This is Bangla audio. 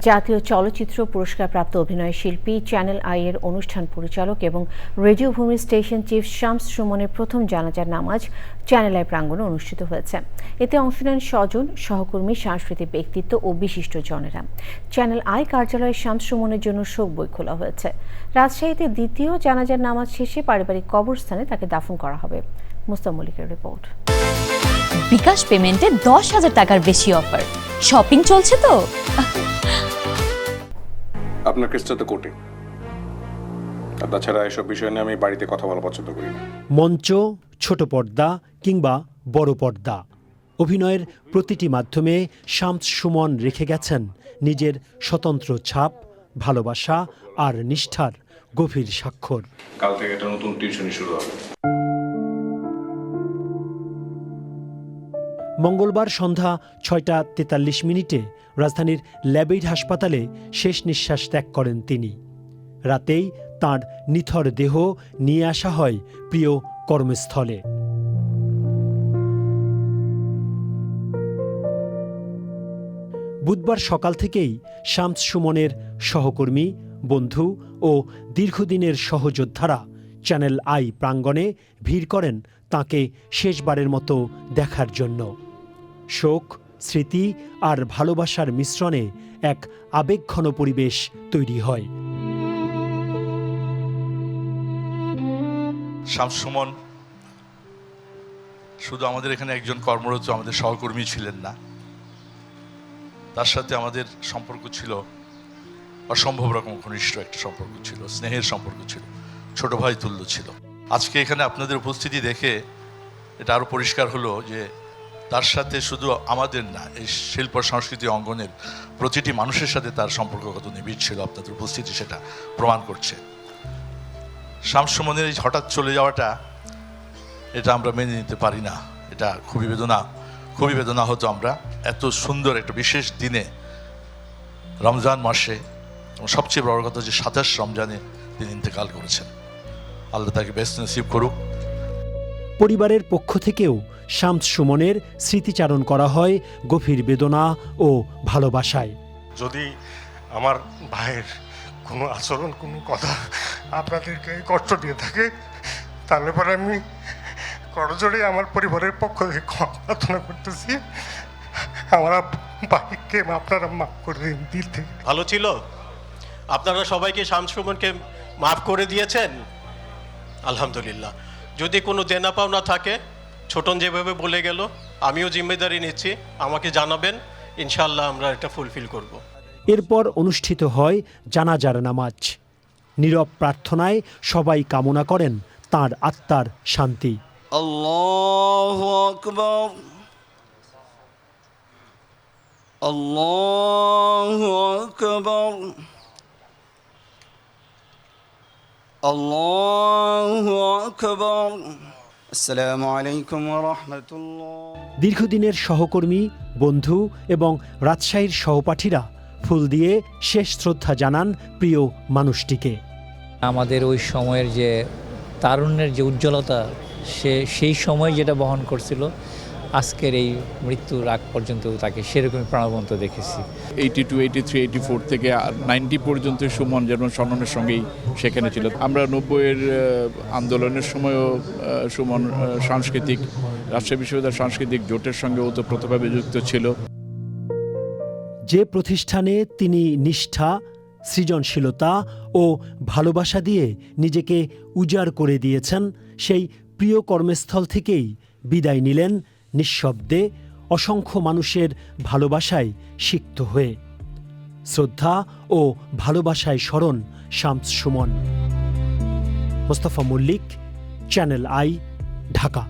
জাতীয় চলচ্চিত্র পুরস্কারপ্রাপ্ত অভিনয় শিল্পী, চ্যানেল আই এর অনুষ্ঠান পরিচালক এবং রেডিও ভূমি স্টেশন চিফ শামস সুমনের প্রথম জানাজার নামাজ চ্যানেল আই প্রাঙ্গণে অনুষ্ঠিত হয়েছে। এতে অংশ নেন স্বজন, সহকর্মী, সাংস্কৃতিক ব্যক্তিত্ব ও বিশিষ্টজনেরা। চ্যানেল আই কার্যালয়ে শামস সুমনের জন্য শোক বই খোলা হয়েছে। রাজশাহীতে দ্বিতীয় জানাজার নামাজ শেষে পারিবারিক কবরস্থানে তাকে দাফন করা হবে। মুস্তাফা মল্লিকের রিপোর্ট। বিকাশ পেমেন্টে 10,000 টাকার বেশি অফার। শপিং চলছে তো। আপনার কেসটা তো কোর্টে, তাছাড়া এসব বিষয় নিয়ে আমি বাড়িতে কথা বলা পছন্দ করি না। মঞ্চ, ছোট পর্দা কিংবা বড় পর্দা, অভিনয়ের প্রতিটি মাধ্যমে শামস সুমন রেখে গেছেন নিজের স্বতন্ত্র ছাপ, ভালোবাসা আর নিষ্ঠার গভীর স্বাক্ষর। কাল থেকে একটা নতুন টিউশনি শুরু হবে। মঙ্গলবার সন্ধ্যা 6:43 রাজধানীর ল্যাবেইড হাসপাতালে শেষ নিঃশ্বাস ত্যাগ করেন তিনি। রাতেই তাঁর নিথর দেহ নিয়ে আসা হয় প্রিয় কর্মস্থলে। বুধবার সকাল থেকেই শামস সুমনের সহকর্মী, বন্ধু ও দীর্ঘদিনের সহযোদ্ধারা চ্যানেল আই প্রাঙ্গণে ভিড় করেন তাঁকে শেষবারের মতো দেখার জন্য। শোক, স্মৃতি আর ভালোবাসার মিশ্রণে এক আবেগঘন পরিবেশ তৈরি হয়। শামস সুমন শুধু আমাদের এখানে একজন কর্মরত আমাদের সহকর্মী ছিলেন না, তার সাথে আমাদের সম্পর্ক ছিল অসম্ভব রকম ঘনিষ্ঠ একটা সম্পর্ক ছিল, স্নেহের সম্পর্ক ছিল, ছোট ভাই তুল্য ছিল। আজকে এখানে আপনাদের উপস্থিতি দেখে এটা আরও পরিষ্কার হলো যে তার সাথে শুধু আমাদের না, এই শিল্প সংস্কৃতি অঙ্গনের প্রতিটি মানুষের সাথে তার সম্পর্ক কত নিবিড় ছিল, আপনাদের উপস্থিতি সেটা প্রমাণ করছে। শামস সুমনের এই হঠাৎ চলে যাওয়াটা, এটা আমরা মেনে নিতে পারি না। এটা খুবই বেদনা হতো। আমরা এত সুন্দর একটা বিশেষ দিনে, রমজান মাসে, এবং সবচেয়ে বড় কথা যে 27 রমজানে তিনি ইন্তেকাল করেছেন। আল্লাহ তাকে বেস্ট নসিব করুক। পরিবারের পক্ষ থেকেও শামস সুমনের স্মৃতিচারণ করা হয় গভীর বেদনা ও ভালোবাসায়। যদি আমার ভাইয়ের কোনো আচরণ, কোনো কথা আপনাদেরকে কষ্ট দিয়ে থাকে, তাহলে পরে আমি করজোড়ে আমার পরিবারের পক্ষ থেকে ক্ষমা প্রার্থনা করতেছি। আমার ভাইকে আপনারা মাফ করে দিন দিল থেকে। ভালো ছিল, আপনারা সবাইকে শামস সুমনকে মাফ করে দিয়েছেন, আলহামদুলিল্লাহ। যদি কোনো দেনা পাওনা থাকে, ছোটন যেভাবে বলে গেল, আমিও জিম্মেদারি নিচ্ছি, আমাকে জানাবেন, ইনশাআল্লাহ আমরা এটা ফুলফিল করব। এরপর অনুষ্ঠিত হয় জানাজার নামাজ। নীরব প্রার্থনায় সবাই কামনা করেন তাঁর আত্মার শান্তি। আল্লাহু আকবার, আল্লাহু আকবার, আল্লাহু আকবার। আসসালামু আলাইকুম ওয়া রাহমাতুল্লাহ। দীর্ঘদিনের সহকর্মী, বন্ধু এবং রাজশাহীর সহপাঠীরা ফুল দিয়ে শেষ শ্রদ্ধা জানান প্রিয় মানুষটিকে। আমাদের ওই সময়ের যে তারুণ্যের যে উজ্জ্বলতা, সেই সময় যেটা বহন করছিল, আজকের এই মৃত্যুর আগ পর্যন্ত তাকে সেরকমই প্রাণবন্ত দেখেছি। 82, 83, 84 থেকে 90 পর্যন্ত সুমন যেমন স্বর্ণনের সঙ্গেই সেখানে ছিল। আমরা 90-এর আন্দোলনের সময়ও সুমন রাজশাহী বিশ্ববিদ্যালয়ের সাংস্কৃতিক জোটের সঙ্গে ওতপ্রোতভাবে যুক্ত ছিল। যে প্রতিষ্ঠানে তিনি নিষ্ঠা, সৃজনশীলতা ও ভালোবাসা দিয়ে নিজেকে উজাড় করে দিয়েছেন, সেই প্রিয় কর্মস্থল থেকেই বিদায় নিলেন নিঃশব্দে, অসংখ্য মানুষের ভালোবাসায় সিক্ত হয়ে। শ্রদ্ধা ও ভালোবাসায় স্মরণ শামস সুমন। Mustafa Mallick, Channel I, Dhaka.